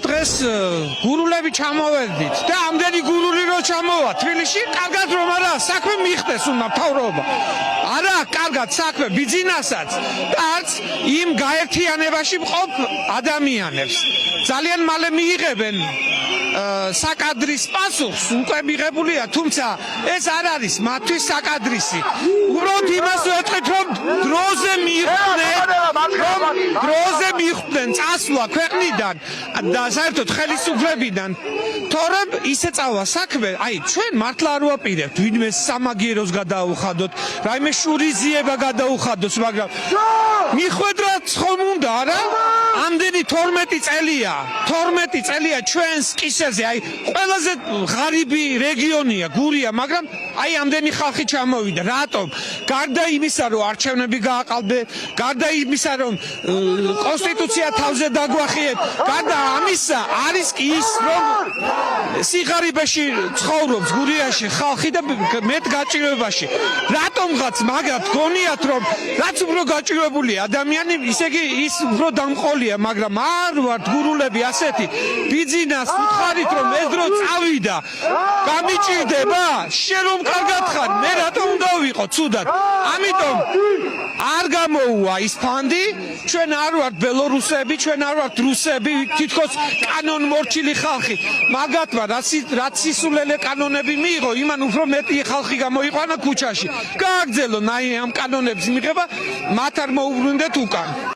დღეს გურულები ჩამოვედით და ამდენი გურული რო ჩამოვა თბილისში, კარგად რომ არა საქმე მიიხდეს უნდა მთავრობა. არა, კარგად საქმე ბიზნესაც და არც იმ გაერთიანებაში მყოფ ადამიანებს. ძალიან მალე მიიღებენ საკადრის პასუხს, უკვე მიღებულია, თუმცა ეს არ არის მათთვის საკადრისი. უბრალოდ იმას ვეთქვით, რომ დროზე მიხვდნენ წასვლა ქვეყნიდან და საერთოდ ხელისუფლებიდან. თორემ ისე წავა საქმე, აი ჩვენ მართლა არ ვაპირებთ ვინმე სამაგიეროს გადაუხადოთ, რაიმე შურიზიება გადაუხადოს, მაგრამ მიხვედრათ ხომ უნდა, არა? ამდენი 12 წელია ჩვენს კისერზე, აი ყველაზე ღარიბი რეგიონია გურია, მაგრამ აი ამდენი ხალხი ჩამოვიდა. რატომ? გარდა იმისა, რომ არჩევნები გააყალბე, გარდა იმისა, რომ კონსტიტუცია თავზე დაგვახიეთ, გარდა ამისა არის კი ის, რომ სიღარიბეში ცხოვრობს გურიაში ხალხი და მეტ გაჭირვებაში. რატომღაც მაგრად გონიათ, რომ რაც უფრო გაჭირვებულია ადამიანი, ისე იგი ის უფრო დამყოლია, მაგრამ არ ვართ გურულები ასეთი ბიზნეს უთხარით, რომ ეს დრო წავიდა. გამიჭირდება? შენ რომ კარგად ხარ, მე რატომ უნდა ვიყო ცუდად? ამიტომ არ გამოუვა ის ფანდი, ჩვენ არ ვართ ბელორუსები, ჩვენ არ ვართ რუსები, თითქოს კანონმორჩილი ხალხი. მაგათმა რაც სისულელე კანონები მიიღო, იმან უფრო მეტი ხალხი გამოიყვანა ქუჩაში. გააგრძელონ აი ამ კანონების მიღება, მათ არ მოუბრუნდეთ უკან.